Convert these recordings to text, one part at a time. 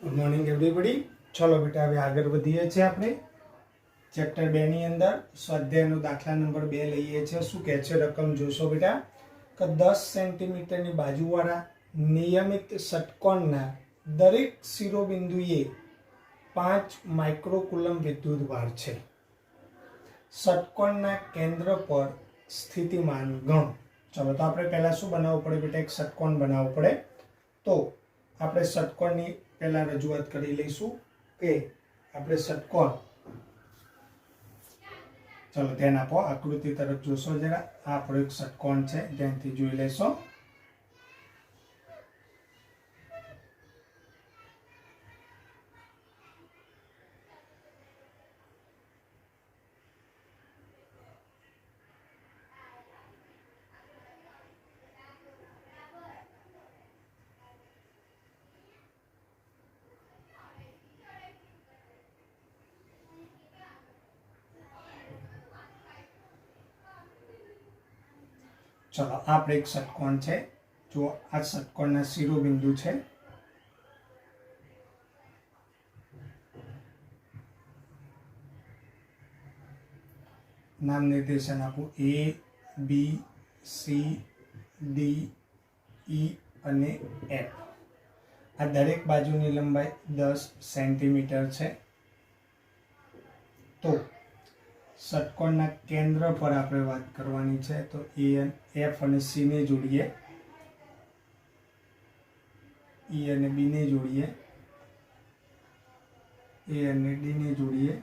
Good morning everybody. ચલો બેટા, હવે આગળ વધીએ છીએ. આપણે ચેપ્ટર 2 ની અંદર સ્વાધ્યાયનો દાખલા નંબર 2 લઈએ છીએ. શું કહે છે? રકમ જોશો બેટા કે 10 સેન્ટીમીટરની બાજુવાળા નિયમિત ષટકોણના દરેક શિરોબિંદુએ 5 માઇક્રોકુલમ વિદ્યુતભાર છે. ષટકોણના કેન્દ્ર પર સ્થિતિમાન ગણો. ચલો, તો આપણે પહેલા શું બનાવવું પડે બેટા? એક ષટકોણ બનાવવું પડે. તો આપણે ષટકોણની પહેલા રજૂઆત કરી લઈશું કે આપણે ષટકોણ, ચલો ધ્યાન આપો, આકૃતિ તરફ જોશો જરા. આ આપણો એક ષટકોણ છે, ધ્યાનથી જોઈ લેશો. ચલો, આપણે એક ષટકોણ છે. જો આ ષટકોણના શિરોબિંદુ છે. નામ નિર્દેશન આપું: A, B, C, D, E અને F. આ દરેક બાજુની લંબાઈ 10 સેન્ટીમીટર છે. તો ષટકોણના કેન્દ્ર પર આપણે વાત કરવાની છે. તો F અને C ને જોડીએ, E અને B ને જોડીએ, A અને D ને જોડીએ.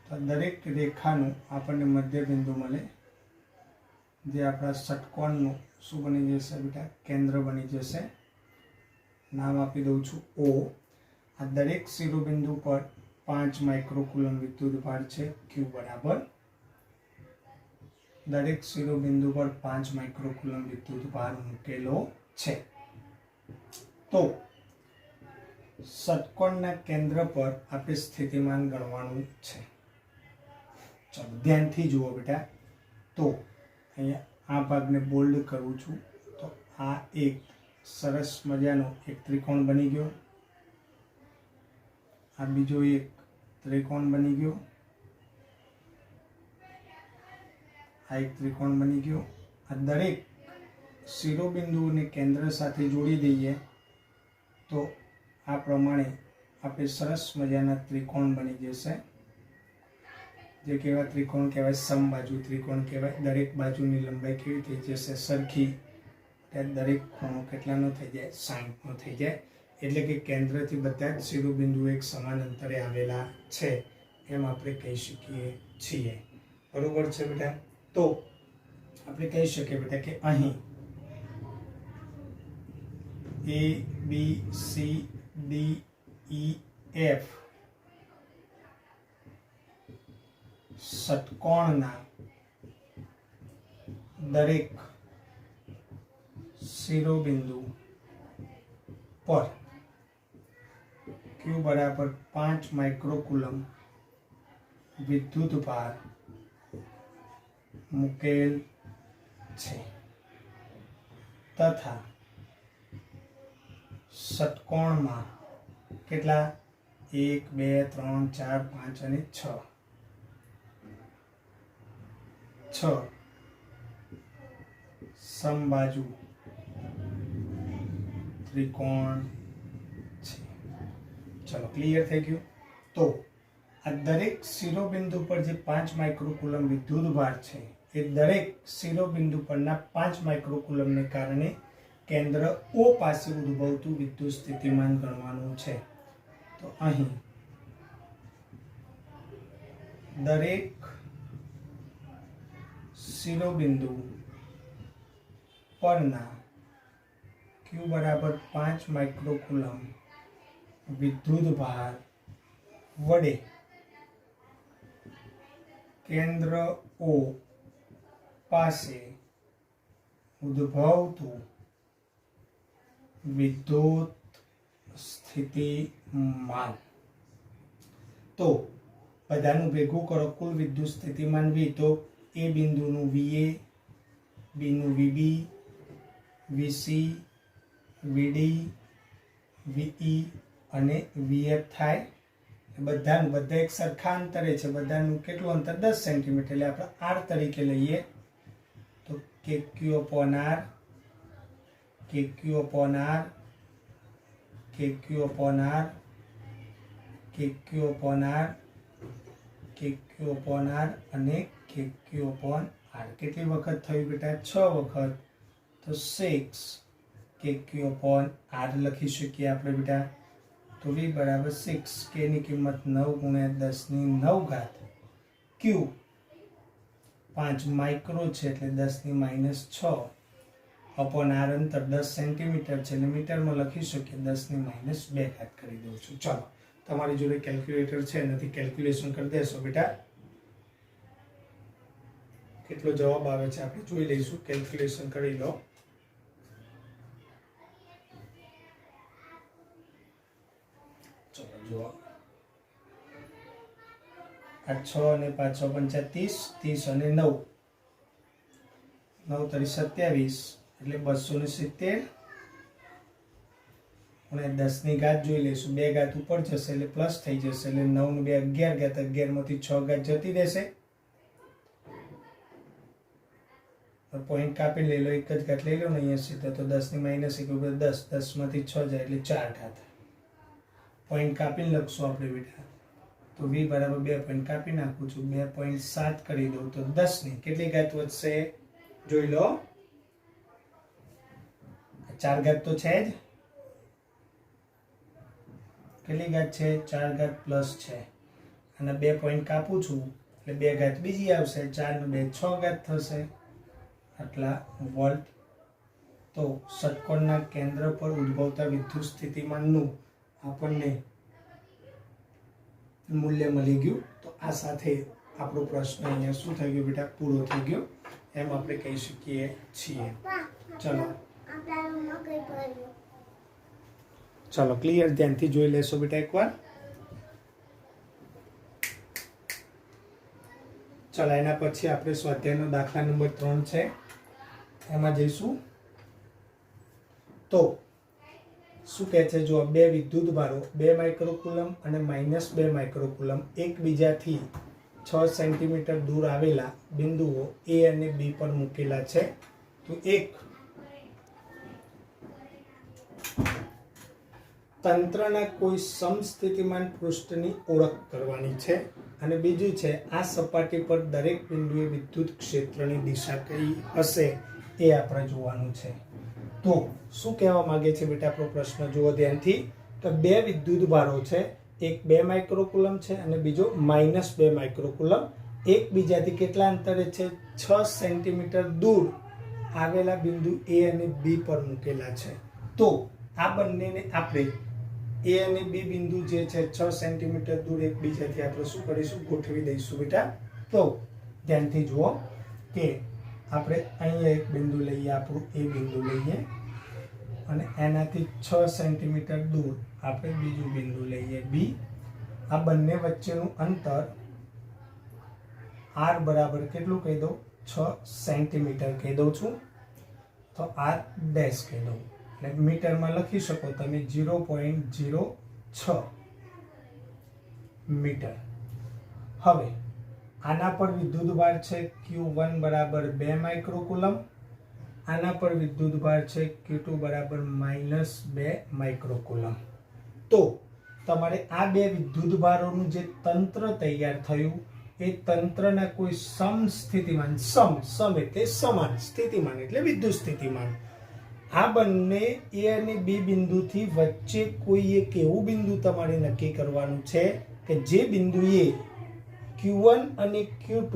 તો દરેક રેખાનું આપણને મધ્યબિંદુ મળે, જે આપણા ષટકોણનું શું બની જશે બેટા? કેન્દ્ર બની જશે. નામ આપી દઉં છું O. આ દરેક શિરોબિંદુ પર 5 માઇક્રોકુલમ વિદ્યુતભાર છે. Q બરાબર દરેક શિરોબિંદુ પર 5 માઇક્રોકુલમ વિદ્યુતભાર મૂકેલો છે. તો ષટકોણના કેન્દ્ર પર આપણે સ્થિતિમાન ગણવાનું છે. ચલો ધ્યાનથી જુઓ બેટા. તો અહીંયા આ ભાગને બોલ્ડ કરું છું. તો આ એક સરસ મજાનો એક ત્રિકોણ બની ગયો. આ બીજો એક ત્રિકોણ બની ગયો. આ એક ત્રિકોણ બની ગયો. આ દરેક શિરોબિંદુઓને કેન્દ્ર સાથે જોડી દઈએ તો આ પ્રમાણે આપણે સરસ મજાના ત્રિકોણ બની જશે. જે કેવા ત્રિકોણ કહેવાય? સમબાજુ ત્રિકોણ કહેવાય. દરેક બાજુની લંબાઈ કેવી થઈ જશે? સરખી. દરેક ખૂણો કેટલાનો થઈ જાય? 60નો થઈ જાય. એટલે કે કેન્દ્રથી બધા જ શિરોબિંદુ એક સમાન અંતરે આવેલા છે, એમ આપણે કહી શકીએ છીએ. બરોબર છે બેટા? તો આપણે કહી શકીએ બેટા કે અહીં A, B, C, D, E, F ષટકોણના દરેક શિરોબિંદુ પર Q બરાબર 5 માઇક્રોકુલમ વિદ્યુતભાર મૂકેલ છે. તથા ષટકોણમાં કેટલા? 1, 2, 3, 4, 5 અને 6 સમબાજુ ત્રિકોણ છે. ચલો, ક્લિયર થઈ ગયું? તો આ દરેક શિરોબિંદુ પર જે 5 માઇક્રોકુલમ વિદ્યુતભાર છે, એ દરેક શિરોબિંદુ પરના 5 માઇક્રોકુલમને કારણે કેન્દ્ર O પાસે ઉદ્ભવતું વિદ્યુત સ્થિતિમાન ગણવાનું છે. તો અહીં દરેક શિરોબિંદુ પરના Q બરાબર 5 માઇક્રોકુલમ વિદ્યુતભાર વડે કેન્દ્ર O પાસે ઉદ્ભવતું વિદ્યુત સ્થિતિમાન. તો બધાનું ભેગું કરો. કુલ વિદ્યુત સ્થિતિમાન V. તો A બિંદુનું VA, B નું VB, VC, VD, VE અને VF થાય. બધા એક સરખા અંતરે છે, બધાનું કેટલું અંતર 10 સેન્ટીમીટર, એટલે આપણે R તરીકે લઈએ તો KQ upon R, KQ upon R, KQ upon R, KQ upon R, KQ upon R અને KQ upon R. કેટલી વખત થયું બેટા? 6 વખત, તો 6 KQ upon R લખી શકીએ આપણે બેટા. તો V બરાબર 6, K ની કિંમત 9 ગુણ્યા 10⁹ Q 5 માઇક્રો છે એટલે 10⁻6 upon R અંતર 10 સેન્ટીમીટર છે એટલે મીટરમાં લખી શકીએ 10⁻2 કરી દઉં છું. ચાલો, તમારી જોડે કેલ્ક્યુલેટર છે નથી, કેલ્ક્યુલેશન કરી દેશો બેટા. કેટલો જવાબ આવે છે આપણે જોઈ લઈશું. કેલ્ક્યુલેશન કરી લો. ચલો જુઓ, આ 6 અને 5 × 5 = 30, 30 અને 9 9 × 27 એટલે 270 અને 10 ની ઘાત જોઈ લઈશું. 2 ઘાત ઉપર જશે એટલે પ્લસ થઈ જશે એટલે 9 નું 2 11 ઘાત, 11 માંથી 6 ઘાત જતી રહેશે. પોઈન્ટ કાપી લઈ લો, એક જ ઘાત લઈ લો ને અહીંયા સીધા, તો 10 ની -1 = 10, 10 માંથી 6 જાય એટલે 4 ઘાત. પોઈન્ટ કાપીને લખશું આપણે બેટા. તો V બરાબર 2 પોઈન્ટ કાપી નાખું છું, 2.7 કરી દઉં તો 10 ની કેટલી ઘાત વધશે જોઈ લો. 4 ઘાત તો છે જ, કેટલી ઘાત છે? 4 ઘાત પ્લસ છે, અને 2 પોઈન્ટ કાપું છું એટલે 2 ઘાત બીજી આવશે, 4 નું 2 6 ઘાત થશે, આટલા વોલ્ટ. તો ષટકોણના કેન્દ્ર પર ઉદ્ભવતા વિદ્યુત સ્થિતિમાનનું આપણને મૂલ્ય મળી ગયું. તો આ સાથે આપણો પ્રશ્ન અહીંયા શું થઈ ગયો બેટા? પૂરો થઈ ગયો એમ આપણે કહી શકીએ છીએ. ચલો ક્લિયર, ધ્યાનથી જોઈ લેશો બેટા એકવાર. ચલો એના પછી આપણે સ્વાધ્યાયનો દાખલા નંબર 3 છે એમાં જઈશું. તો શું કહે છે? જો બે વિદ્યુત ભારો 2 માઇક્રોકુલમ અને -2 માઇક્રોકુલમ એકબીજાથી 6 સેન્ટીમીટર દૂર આવેલા બિંદુઓ A અને B પર મૂકેલા છે. તો એક તંત્રના કોઈ સમસ્થિતિમાન પૃષ્ઠની ઓળખ કરવાની છે, અને બીજું છે આ સપાટી પર દરેક બિંદુએ વિદ્યુત ક્ષેત્રની દિશા કઈ હશે એ આપણે જોવાનું છે. તો શું કહેવા માંગે છે બેટા? આપણો પ્રશ્ન જુઓ ધ્યાનથી. તો બે વિદ્યુત ભારો છે, એક 2 માઇક્રોકુલમ છે અને બીજો -2 માઇક્રોકુલમ, એકબીજાથી કેટલા અંતરે છે? 6 સેન્ટીમીટર દૂર આવેલા બિંદુ A અને B પર મૂકેલા છે. તો આ બંનેને આપણે A અને B બિંદુ જે છે 6 સેન્ટીમીટર દૂર એકબીજાથી આપણે શું કરીશું? ગોઠવી દઈશું બેટા. તો ધ્યાનથી જુઓ કે આપણે અહીંયા એક બિંદુ લઈએ, આપણું A બિંદુ લઈએ, અને એનાથી 6 સેન્ટીમીટર દૂર આપણે બીજું બિંદુ લઈએ B. આ બંને વચ્ચેનું અંતર R બરાબર કેટલું કહી દઉં? 6 સેન્ટીમીટર કહી દઉં છું. તો R ડેશ કહી દઉં, એટલે મીટરમાં લખી શકો તમે 0.06 મીટર. હવે આના પર વિદ્યુતભાર છે Q1 બરાબર 2 માઇક્રોકુલમ, આના પર વિદ્યુતભાર છે Q2 બરાબર -2 માઇક્રોકુલમ. તો તમારે આ બે વિદ્યુતભારોનું જે તંત્ર તૈયાર થયું એ તંત્રના કોઈ સમસ્થિતિમાન, સમ એટલે સમાન, સ્થિતિમાન એટલે વિદ્યુત સ્થિતિમાન, આ બંને A અને B બિંદુથી વચ્ચે કોઈ એક એવું બિંદુ તમારે નક્કી કરવાનું છે કે જે બિંદુએ Q1 અને Q2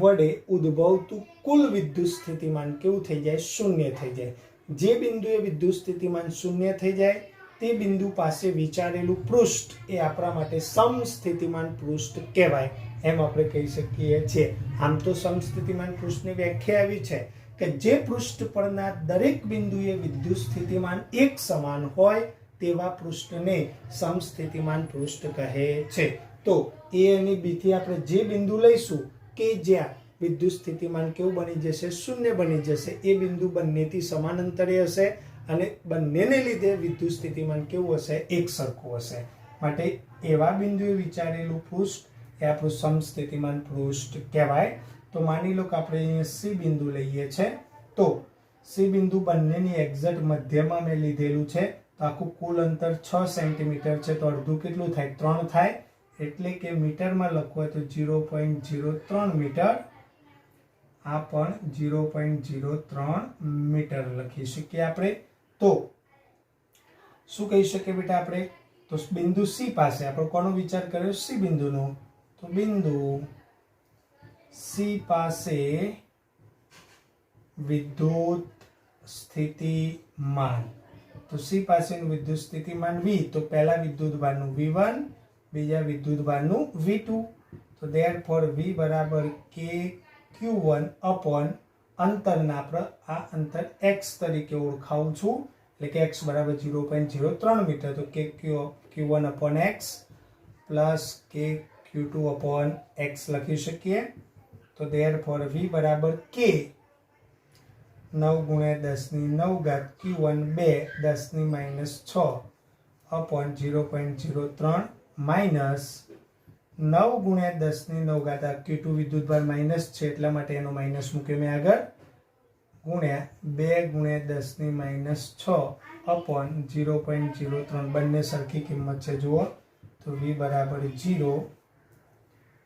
વડે ઉદ્ભવતું કુલ વિદ્યુત સ્થિતિમાન કેવું થઈ જાય? શૂન્ય થઈ જાય. જે બિંદુએ વિદ્યુત સ્થિતિમાન શૂન્ય થઈ જાય તે બિંદુ પાસે વિચારેલું પૃષ્ઠ એ આપણા માટે સમસ્થિતિમાન પૃષ્ઠ કહેવાય એમ આપણે કહી શકીએ છીએ. આમ તો સમસ્થિતિમાન પૃષ્ઠની વ્યાખ્યા આવી છે કે જે પૃષ્ઠ પરના દરેક બિંદુએ વિદ્યુત સ્થિતિમાન એક સમાન હોય તેવા પૃષ્ઠને સમસ્થિતિમાન પૃષ્ઠ કહે છે. તો A અને B થી આપણે જે બિંદુ લઈશું કે જ્યાં વિદ્યુત સ્થિતિમાન કેવું બની જશે? શૂન્ય બની જશે. એ બિંદુ બંનેથી સમાન અંતરે હશે અને બંનેને લીધે વિદ્યુત સ્થિતિમાન કેવું હશે? એક સરખું હશે. માટે એવા બિંદુએ વિચારેલું પૃષ્ઠ એ આપણું સમસ્થિતિમાન પૃષ્ઠ કહેવાય. તો માની લો કે આપણે અહીંયા સી બિંદુ લઈએ છે, તો સી બિંદુ બંનેની એક્ઝેક્ટ મધ્યમાં મેં લીધેલું છે. તો આખું કુલ અંતર 6 સેન્ટીમીટર છે, તો અડધું કેટલું થાય? 3 થાય. એટલે કે મીટરમાં લખવું હોય તો 0.03 મીટર. આ પણ 0.03 મીટર લખી શકીએ આપણે. તો શું કહી શકીએ બેટા આપણે? તો બિંદુ સી પાસે આપણે કોનો વિચાર કર્યો? સી બિંદુનો. તો બિંદુ સી પાસે વિદ્યુત સ્થિતિમાન. તો સી પાસેનું વિદ્યુત સ્થિતિમાન V. તો પહેલા વિદ્યુતભારનું V1, બીજા વિદ્યુતભારનું V2. તો ધેરફોર V બરાબર KQ1 અપોન અંતરના આપણે આ અંતર x તરીકે ઓળખાવું છું, એટલે કે x બરાબર 0.03 મીટર. તો KQ1 upon x plus KQ2 upon x લખી શકીએ. તો ધેરફોર V બરાબર K 9 × 10⁹ Q1 2 10⁻6 upon 0.03 minus 9 × 10⁹ Q2 વિદ્યુતભાર માઇનસ છે એટલા માટે એનો માઇનસ મૂક્યો મેં આગળ, ગુણ્યા 2 × 10⁻6 અપોન 0.03. બંને સરખી કિંમત છે જુઓ. તો V બરાબર 0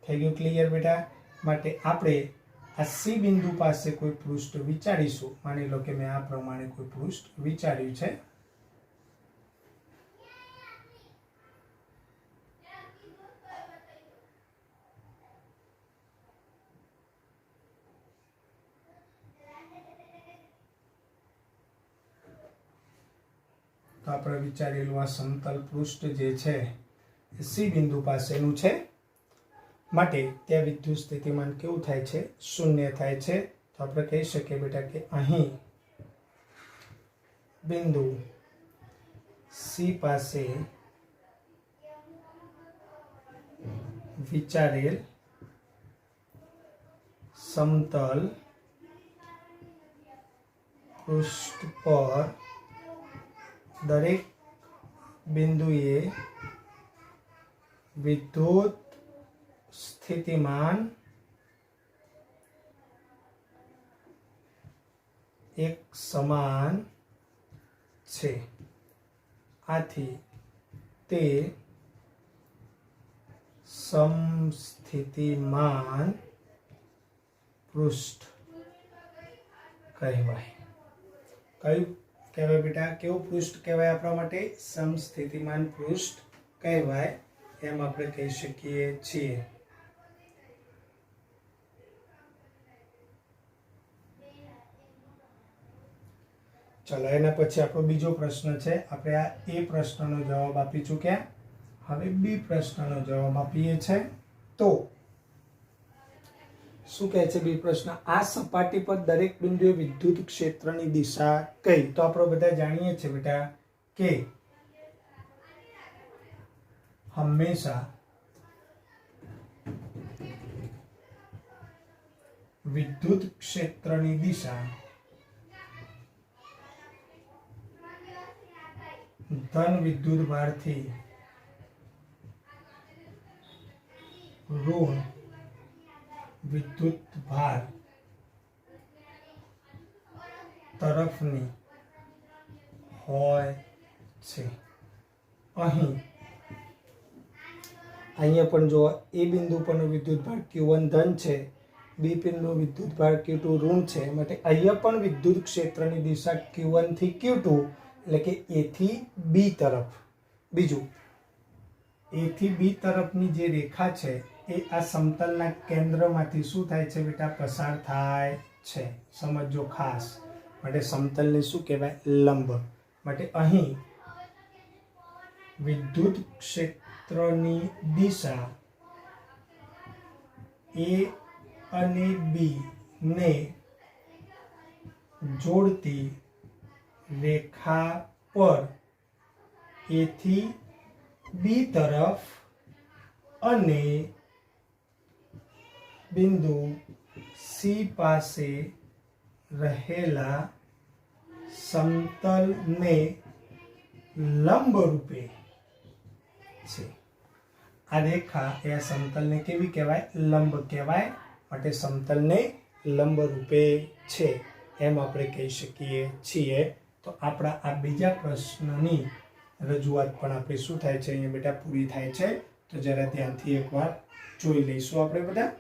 થઈ ગયું. ક્લિયર બેટા? માટે આપણે આ સી બિંદુ પાસે કોઈ પૃષ્ઠ વિચારીશું. માની લો કે મેં આ પ્રમાણે કોઈ પૃષ્ઠ વિચાર્યું છે. તો આપણે વિચારેલું આ સમતલ પૃષ્ઠ જે છે એ સી બિંદુ પાસેનું છે. માટે ત્યાં વિદ્યુત સ્થિતિમાન કેવું થાય છે? 0 થાય છે. તો આપણે કહી શકીએ બેટા કે અહીં બિંદુ સી પાસે વિચારેલ સમતલ પૃષ્ઠ પર દરેક બિંદુએ વિદ્યુત સ્થિતિમાન એક સમાન છે. આથી તે સમસ્થિતિમાન પૃષ્ઠ કહેવાય. કયું કહેવાય બેટા? કેવું પૃષ્ઠ કહેવાય આપણા માટે? સમસ્થિતિમાન પૃષ્ઠ કહેવાય એમ આપણે કહી શકીએ છીએ. ચલો એના પછી આપણો બીજો પ્રશ્ન છે. આપણે આ એ પ્રશ્નનો જવાબ આપી ચૂક્યા. હવે બી પ્રશ્નનો જવાબ આપીએ છે. તો શું કહે છે બી પ્રશ્ન? આ સપાટી પર દરેક બિંદુએ વિદ્યુત ક્ષેત્રની દિશા કઈ? તો આપણે બધા જાણીએ છીએ બેટા કે હંમેશા વિદ્યુત ક્ષેત્રની દિશા ધન વિદ્યુતભારથી ઋણ વિદ્યુતભાર તરફની હોય છે. અહીંયા પણ જો એ બિંદુ પરનો વિદ્યુતભાર Q1 ધન છે, બી બિંદુ વિદ્યુતભાર Q2 ઋણ છે. માટે અહીંયા પણ વિદ્યુત ક્ષેત્રની દિશા Q1 થી Q2 એટલે કે A થી B તરફ. બીજું, A થી B તરફની જે રેખા છે એ આ સમતલના કેન્દ્રમાંથી શું થાય છે બેટા? પસાર થાય છે. સમજો ખાસ. માટે સમતલને શું કહેવાય? લંબ. માટે અહીં વિદ્યુત ક્ષેત્રની દિશા A અને B ને જોડતી રેખા પર A થી B તરફ અને બિંદુ C પાસે રહેલા સમતલને લંબ રૂપે છે. આ રેખા એ આ સમતલને કેવી કહેવાય? લંબ કહેવાય. માટે સમતલને લંબ રૂપે છે એમ આપણે કહી શકીએ છીએ. તો આપણા આ બીજા પ્રશ્નની રજૂઆત પણ આપણી શું થાય છે અહીંયા બેટા પૂરી થાય છે. તો જરા ધ્યાનથી એકવાર જોઈ લઈશું આપણે બધા.